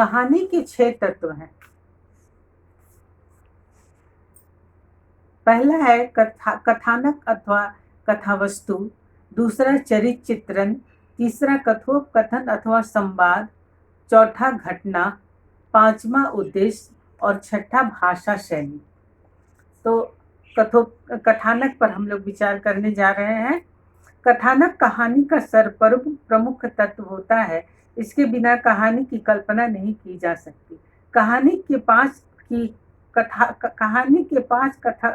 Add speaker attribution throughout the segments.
Speaker 1: कहानी के 6 तत्व हैं। पहला है कथानक अथवा कथावस्तु, दूसरा चरित्र चित्रण, तीसरा कथोपकथन अथवा संवाद, चौथा घटना, पांचवा उद्देश्य और छठा भाषा शैली। तो कथानक पर हम लोग विचार करने जा रहे हैं। कथानक कहानी का सर्वप्रमुख प्रमुख तत्व होता है। इसके बिना कहानी की कल्पना नहीं की जा सकती। कहानी के पांच कथा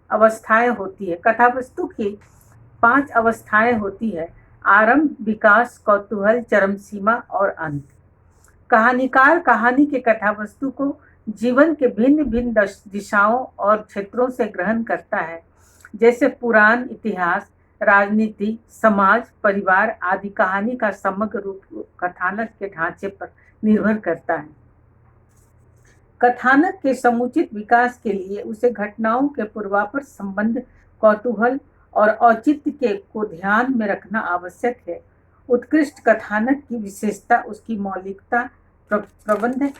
Speaker 1: अवस्थाएं होती है। कथावस्तु की 5 अवस्थाएं होती है: आरंभ, विकास, कौतूहल, चरम सीमा और अंत। कहानीकार कहानी के कथावस्तु को जीवन के भिन्न भिन्न दिशाओं और क्षेत्रों से ग्रहण करता है, जैसे पुराण, इतिहास, राजनीति, समाज, परिवार आदि। कहानी का समग्र रूप कथानक के ढांचे पर निर्भर करता है। कथानक के समुचित विकास के लिए उसे घटनाओं के पूर्वापर संबंध, कौतूहल और औचित्य को ध्यान में रखना आवश्यक है। उत्कृष्ट कथानक की विशेषता उसकी मौलिकता, प्रबंध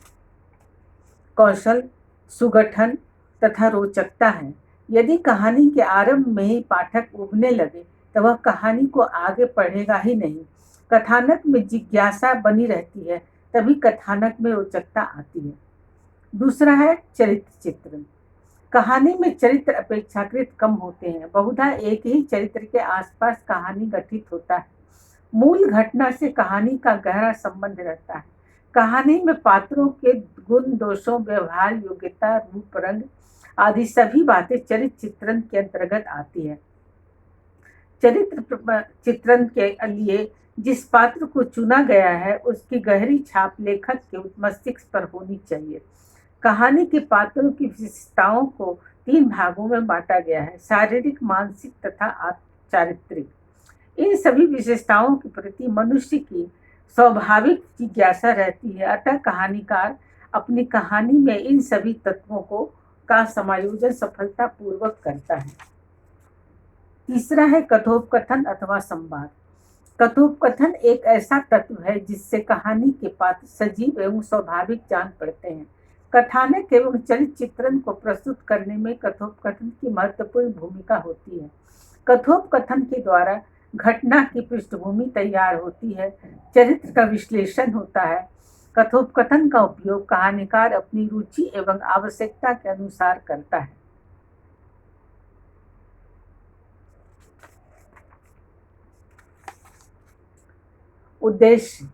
Speaker 1: कौशल, सुगठन तथा रोचकता है। यदि कहानी के आरंभ में ही पाठक उबने लगे तो वह कहानी को आगे पढ़ेगा ही नहीं। कथानक में जिज्ञासा बनी रहती है, तभी कथानक में रोचकता आती है। दूसरा है चरित्र चित्रण। कहानी में चरित्र अपेक्षाकृत कम होते हैं। बहुधा एक ही चरित्र के आसपास कहानी गठित होता है। मूल घटना से कहानी का गहरा संबंध रहता है। कहानी में पात्रों के गुण, दोषों, व्यवहार, योग्यता, रूप, रंग आदि सभी बातें चरित्र चित्रण के अंतर्गत आती है। चरित्र चित्रण के लिए जिस पात्र को चुना गया है उसकी गहरी छाप लेखक के मस्तिष्क पर होनी चाहिए। कहानी के पात्रों की विशेषताओं को 3 भागों में बांटा गया है: शारीरिक, मानसिक तथा चारित्रिक। इन सभी विशेषताओं के प्रति मनुष्य की स्वाभाविक जिज्ञासा रहती है। अतः कहानीकार अपनी कहानी में इन सभी तत्वों का समायोजन सफलतापूर्वक करता है। तीसरा है कथोपकथन अथवा संवाद। कथोपकथन एक ऐसा तत्व है जिससे कहानी के पात्र सजीव एवं स्वाभाविक जान पड़ते हैं। कथानक एवं चरित्र चित्रण को प्रस्तुत करने में कथोपकथन की महत्वपूर्ण भूमिका होती है। कथोपकथन के द्वारा घटना की पृष्ठभूमि तैयार होती है, चरित्र का विश्लेषण होता है। कथोपकथन का उपयोग कहानीकार अपनी रुचि एवं आवश्यकता के अनुसार करता है। उद्देश्य।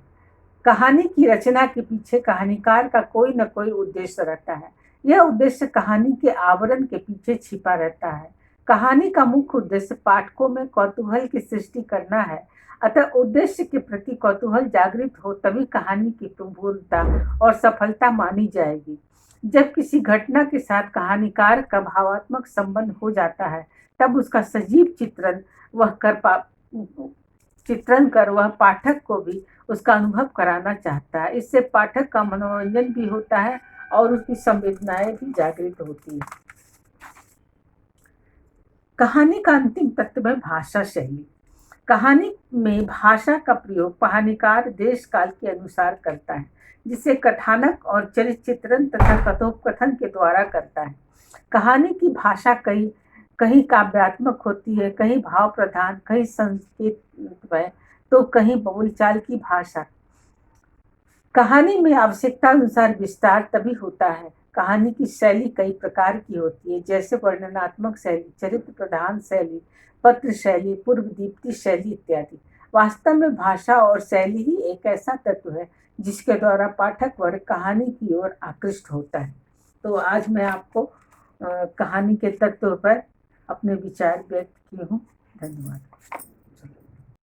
Speaker 1: कहानी की रचना के पीछे कहानीकार का कोई न कोई उद्देश्य रहता है। यह उद्देश्य कहानी के आवरण के पीछे छिपा रहता है। कहानी का मुख्य उद्देश्य पाठकों में कौतूहल की सृष्टि करना है। अतः उद्देश्य के प्रति कौतूहल जागृत हो तभी कहानी की प्रभुता और सफलता मानी जाएगी। जब किसी घटना के साथ कहानीकार का भावात्मक संबंध हो जाता है तब उसका सजीव चित्रण कर वह पाठक को भी उसका अनुभव कराना चाहता है। इससे पाठक का मनोरंजन भी होता है और उसकी संवेदनाएं भी जागृत होती है। कहानी का अंतिम तत्व है भाषा शैली। कहानी में भाषा का प्रयोग कहानीकार देश काल के अनुसार करता है, जिसे कथानक और चरित्र चित्रण तथा कथोपकथन के द्वारा करता है। कहानी की भाषा कहीं काव्यात्मक होती है, कहीं भाव प्रधान, कहीं संकेत तो कहीं बोलचाल की भाषा। कहानी में आवश्यकता अनुसार विस्तार तभी होता है। कहानी की शैली कई प्रकार की होती है, जैसे वर्णनात्मक शैली, चरित्र प्रधान शैली, पत्र शैली, पूर्व दीप्ति शैली इत्यादि। वास्तव में भाषा और शैली ही एक ऐसा तत्व है जिसके द्वारा पाठक वर्ग कहानी की ओर आकृष्ट होता है। तो आज मैं आपको कहानी के तत्व पर अपने विचार व्यक्त किए हूँ। धन्यवाद।